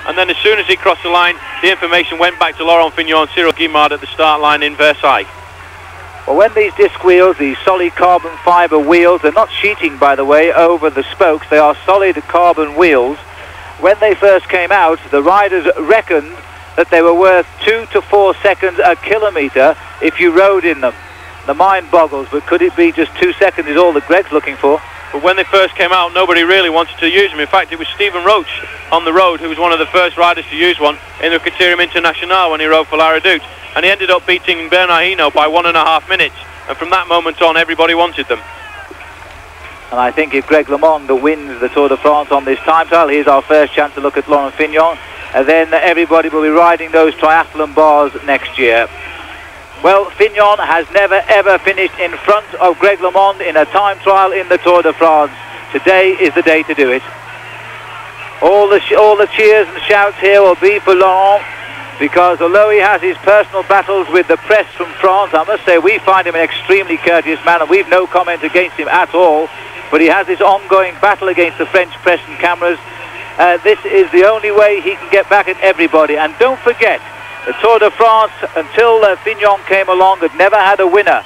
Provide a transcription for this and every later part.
and then as soon as he crossed the line, the information went back to Laurent Fignon and Cyril Guimard at the start line in Versailles. Well, when these disc wheels, these solid carbon fibre wheels, they're not sheeting, by the way, over the spokes, they are solid carbon wheels. When they first came out, the riders reckoned that they were worth 2 to 4 seconds a kilometre if you rode in them. The mind boggles, but could it be just 2 seconds is all that Greg's looking for? But when they first came out, nobody really wanted to use them. In fact, it was Stephen Roach on the road who was one of the first riders to use one in the Criterium International when he rode for La Redoute. And he ended up beating Bernard Hinault by 1.5 minutes. And from that moment on, everybody wanted them. And I think if Greg LeMond wins the Tour de France on this time trial, here's our first chance to look at Laurent Fignon. And then everybody will be riding those triathlon bars next year. Well, Fignon has never ever finished in front of Greg LeMond in a time trial in the Tour de France. Today is the day to do it. All the cheers and shouts here will be for Laurent, because although he has his personal battles with the press from France, I must say we find him an extremely courteous man, and we've no comment against him at all. But he has this ongoing battle against the French press and cameras. This is the only way he can get back at everybody. And don't forget, the Tour de France, until Fignon came along, had never had a winner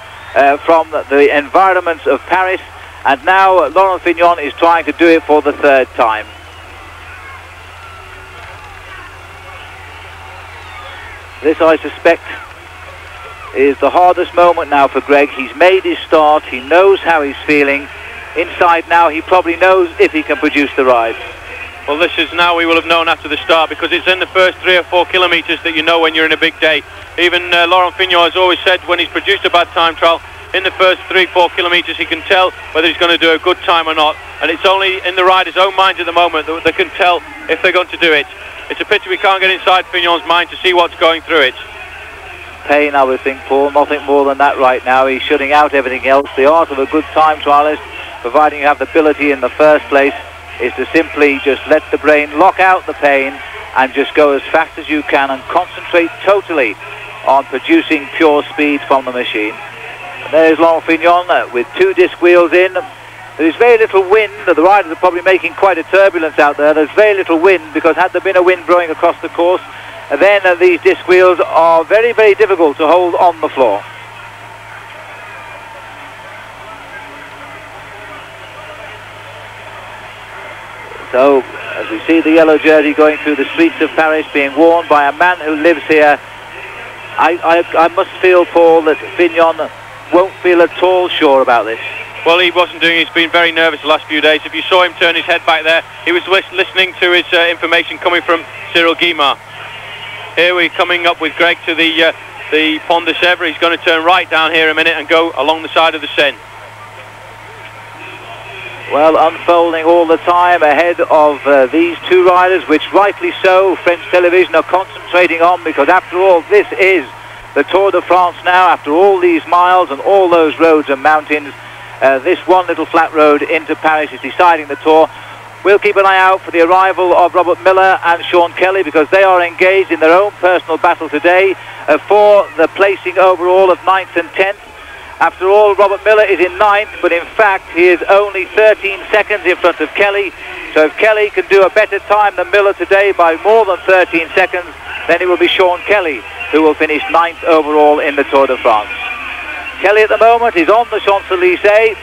from the environments of Paris. And now Laurent Fignon is trying to do it for the third time. This, I suspect, is the hardest moment now for Greg. He's made his start. He knows how he's feeling. Inside now, he probably knows if he can produce the ride. Well, this is now we will have known after the start, because it's in the first 3 or 4 kilometres that you know when you're in a big day. Even Laurent Fignon has always said when he's produced a bad time trial, in the first 3-4 kilometres he can tell whether he's going to do a good time or not. And it's only in the rider's own mind at the moment that they can tell if they're going to do it. It's a pity we can't get inside Fignon's mind to see what's going through it. Pain, I would think, Paul. Nothing more than that right now. He's shutting out everything else. The art of a good time trialist, providing you have the ability in the first place, is to simply just let the brain lock out the pain and just go as fast as you can and concentrate totally on producing pure speed from the machine. And there's Laurent Fignon with 2 disc wheels in. There's very little wind. The riders are probably making quite a turbulence out there. There's very little wind, because had there been a wind blowing across the course, then these disc wheels are very, very difficult to hold on the floor. So, as we see the yellow jersey going through the streets of Paris, being worn by a man who lives here, I must feel, Paul, that Fignon won't feel at all sure about this. Well, he wasn't doing it. He's been very nervous the last few days. If you saw him turn his head back there, he was listening to his information coming from Cyril Guimard. Here we're coming up with Greg to the Pont de Sèvres. He's going to turn right down here a minute and go along the side of the Seine. Well, unfolding all the time ahead of these 2 riders, which rightly so French television are concentrating on, because after all, this is the Tour de France now. After all these miles and all those roads and mountains, this one little flat road into Paris is deciding the Tour. We'll keep an eye out for the arrival of Robert Miller and Sean Kelly, because they are engaged in their own personal battle today for the placing overall of 9th and 10th. After all, Robert Miller is in 9th, but in fact he is only 13 seconds in front of Kelly. So if Kelly can do a better time than Miller today by more than 13 seconds, then it will be Sean Kelly who will finish 9th overall in the Tour de France. Kelly at the moment is on the Champs-Élysées,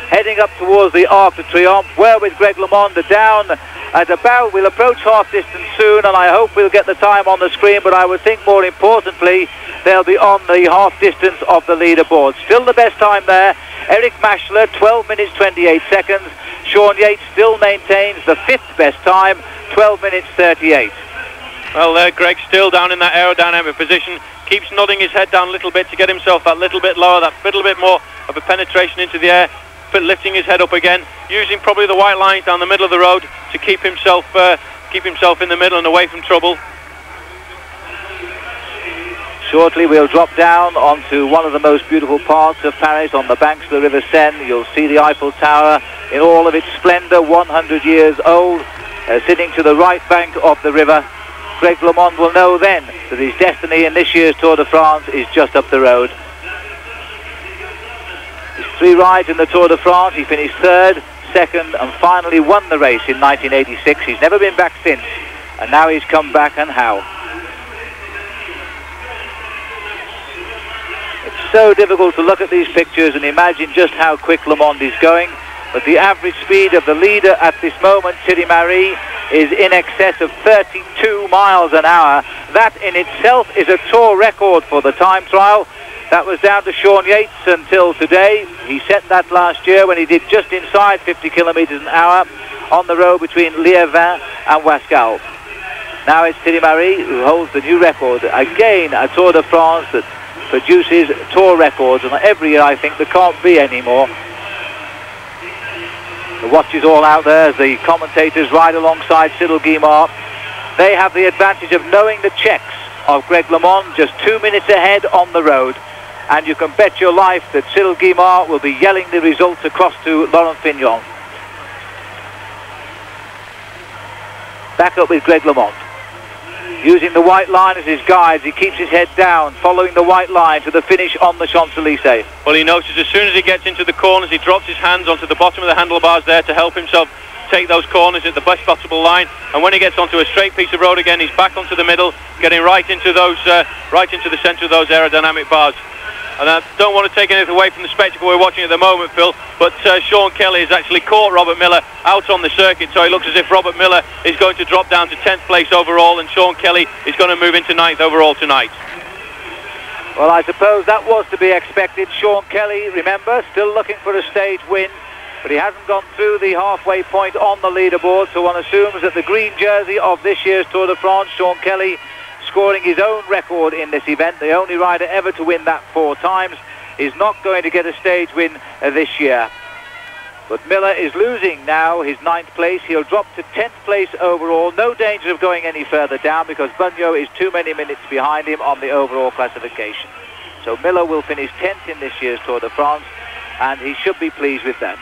heading up towards the Arc de Triomphe, where with Greg LeMond down at about, we'll approach half distance soon, and I hope we'll get the time on the screen, but I would think more importantly they'll be on the half distance of the leaderboard. Still the best time there, Eric Maschler, 12 minutes 28 seconds. Sean Yates still maintains the 5th best time, 12 minutes 38. Well, Greg's still down in that aerodynamic position, keeps nodding his head down a little bit to get himself that little bit lower, that little bit more of a penetration into the air, but lifting his head up again, using probably the white lines down the middle of the road to keep himself in the middle and away from trouble. Shortly we'll drop down onto one of the most beautiful parts of Paris, on the banks of the River Seine. You'll see the Eiffel Tower in all of its splendour, 100 years old, sitting to the right bank of the river. Greg LeMond will know then that his destiny in this year's Tour de France is just up the road. His 3 rides in the Tour de France, he finished 3rd, 2nd and finally won the race in 1986. He's never been back since. and now he's come back, and how. It's so difficult to look at these pictures and imagine just how quick Le Monde is going, but the average speed of the leader at this moment, Thierry Marie, is in excess of 32 miles an hour. That in itself is a tour record for the time trial. That was down to Sean Yates until today. He set that last year when he did just inside 50 kilometres an hour on the road between Liévin and Wascal. Now it's Thierry Marie who holds the new record. Again, a Tour de France that produces tour records, and every year I think there can't be any more. The watch is all out there as the commentators ride alongside Cyril Guimard. They have the advantage of knowing the checks of Greg LeMond, just 2 minutes ahead on the road. And you can bet your life that Cyril Guimard will be yelling the results across to Laurent Fignon. Back up with Greg LeMond. Using the white line as his guide, he keeps his head down, following the white line to the finish on the Champs-Élysées. Well, he notices as soon as he gets into the corners, he drops his hands onto the bottom of the handlebars there to help himself take those corners at the best possible line. And when he gets onto a straight piece of road again, he's back onto the middle, getting right into those, right into the centre of those aerodynamic bars. And I don't want to take anything away from the spectacle we're watching at the moment, Phil, but Sean Kelly has actually caught Robert Miller out on the circuit, so it looks as if Robert Miller is going to drop down to 10th place overall, and Sean Kelly is going to move into 9th overall tonight. Well, I suppose that was to be expected. Sean Kelly, remember, still looking for a stage win, but he hasn't gone through the halfway point on the leaderboard, so one assumes that the green jersey of this year's Tour de France, Sean Kelly, scoring his own record in this event, the only rider ever to win that 4 times, is not going to get a stage win this year. But Miller is losing now his 9th place. He'll drop to 10th place overall. No danger of going any further down because Bugno is too many minutes behind him on the overall classification. So Miller will finish 10th in this year's Tour de France, and he should be pleased with that.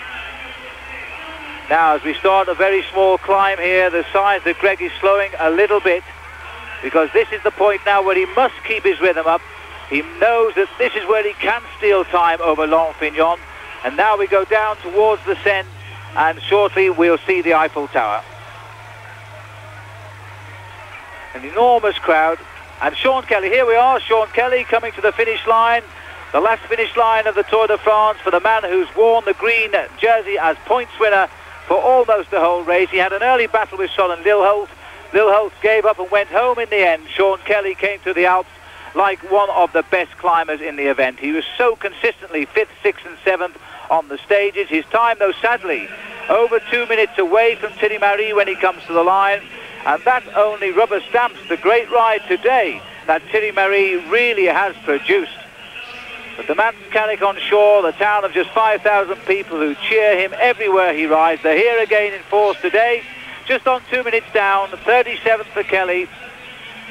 Now, as we start a very small climb here, the signs that Greg is slowing a little bit, because this is the point now where he must keep his rhythm up. He knows that this is where he can steal time over Laurent Fignon. And now we go down towards the Seine, and shortly we'll see the Eiffel Tower. An enormous crowd. And Sean Kelly, here we are, Sean Kelly coming to the finish line. The last finish line of the Tour de France for the man who's worn the green jersey as points winner for almost the whole race. He had an early battle with Soren Lilholt. Lilholt gave up and went home in the end. Sean Kelly came to the Alps like one of the best climbers in the event. He was so consistently 5th, 6th and 7th on the stages. His time, though, sadly, over 2 minutes away from Thierry Marie when he comes to the line. And that only rubber stamps the great ride today that Thierry Marie really has produced. But the man's mechanic on shore, the town of just 5,000 people who cheer him everywhere he rides. They're here again in force today. Just on 2 minutes down, 37th for Kelly,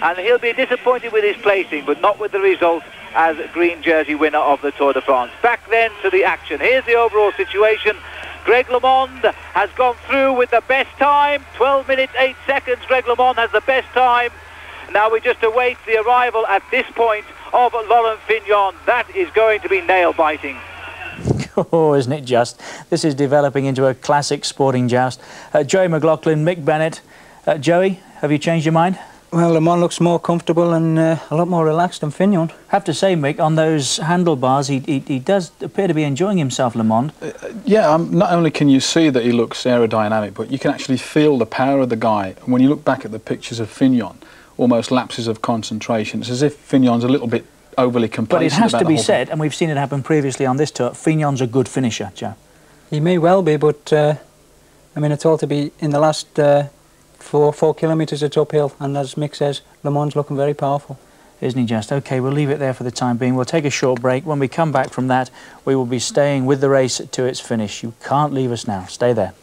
and he'll be disappointed with his placing, but not with the result as green jersey winner of the Tour de France. Back then to the action. Here's the overall situation. Greg LeMond has gone through with the best time, 12 minutes 8 seconds. Greg LeMond has the best time. Now we just await the arrival at this point of Laurent Fignon. That is going to be nail-biting. Oh, isn't it just? This is developing into a classic sporting joust. Joey McLaughlin, Mick Bennett. Joey, have you changed your mind? Well, Le Mans looks more comfortable and a lot more relaxed than Fignon. Have to say, Mick, on those handlebars, he does appear to be enjoying himself, Le Mans. Yeah, not only can you see that he looks aerodynamic, but you can actually feel the power of the guy. And when you look back at the pictures of Fignon, almost lapses of concentration. It's as if Fignon's a little bit overly complacent. But it has to be said, and we've seen it happen previously on this tour, Fignon's a good finisher, Joe. He may well be, but I mean, it's all to be in the last 4 kilometres it's uphill, and as Mick says, Le Mans looking very powerful. Isn't he just? OK, we'll leave it there for the time being. We'll take a short break. When we come back from that, we will be staying with the race to its finish. You can't leave us now. Stay there.